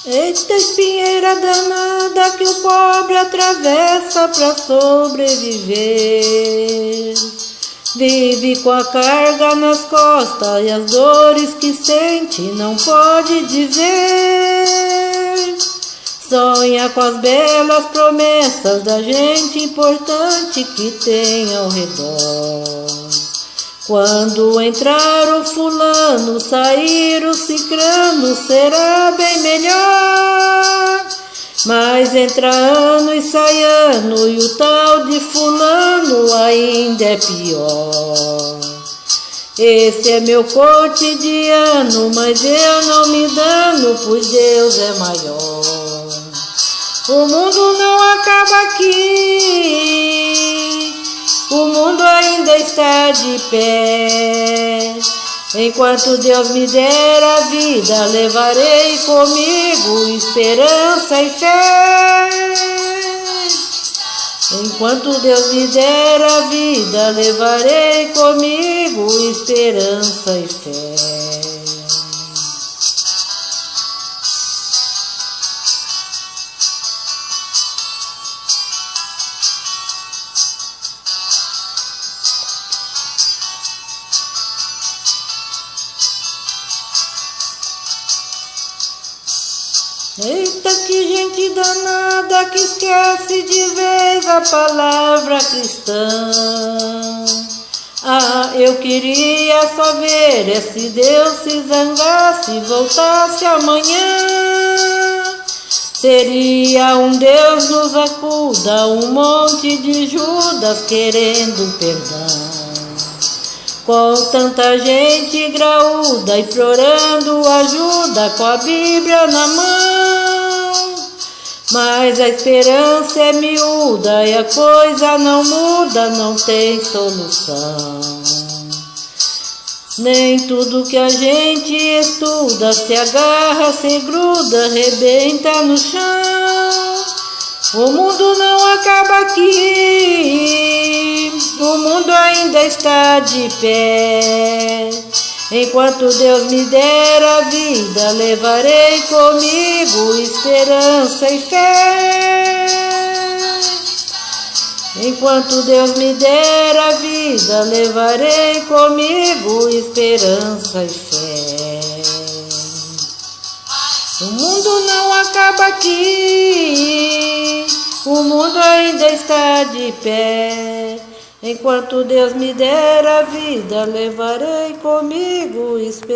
Eita espinheira danada que o pobre atravessa pra sobreviver. Vive com a carga nas costas e as dores que sente não pode dizer. Sonha com as belas promessas da gente importante que tem ao redor. Quando entrar o fulano, sair o cicrano, será bem melhor. Mas entra ano e sai ano, e o tal de fulano ainda é pior. Esse é meu cotidiano, mas eu não me dano, pois Deus é maior. O mundo não acaba aqui, o mundo ainda está de pé. Enquanto Deus me der a vida, levarei comigo esperança e fé. Enquanto Deus me der a vida, levarei comigo esperança e fé. Eita, que gente danada que esquece de vez a palavra cristã. Ah, eu queria só ver esse Deus se zangasse e voltasse amanhã. Seria um Deus nos acuda, um monte de Judas querendo perdão. Com tanta gente graúda implorando ajuda com a Bíblia na mão. Mas a esperança é miúda e a coisa não muda, não tem solução. Nem tudo que a gente estuda se agarra, se gruda, rebenta no chão. O mundo não acaba aqui, o mundo ainda está de pé. Enquanto Deus me der a vida, levarei comigo esperança e fé. Enquanto Deus me der a vida, levarei comigo esperança e fé. O mundo não acaba aqui, o mundo ainda está de pé. Enquanto Deus me der a vida, levarei comigo esperança.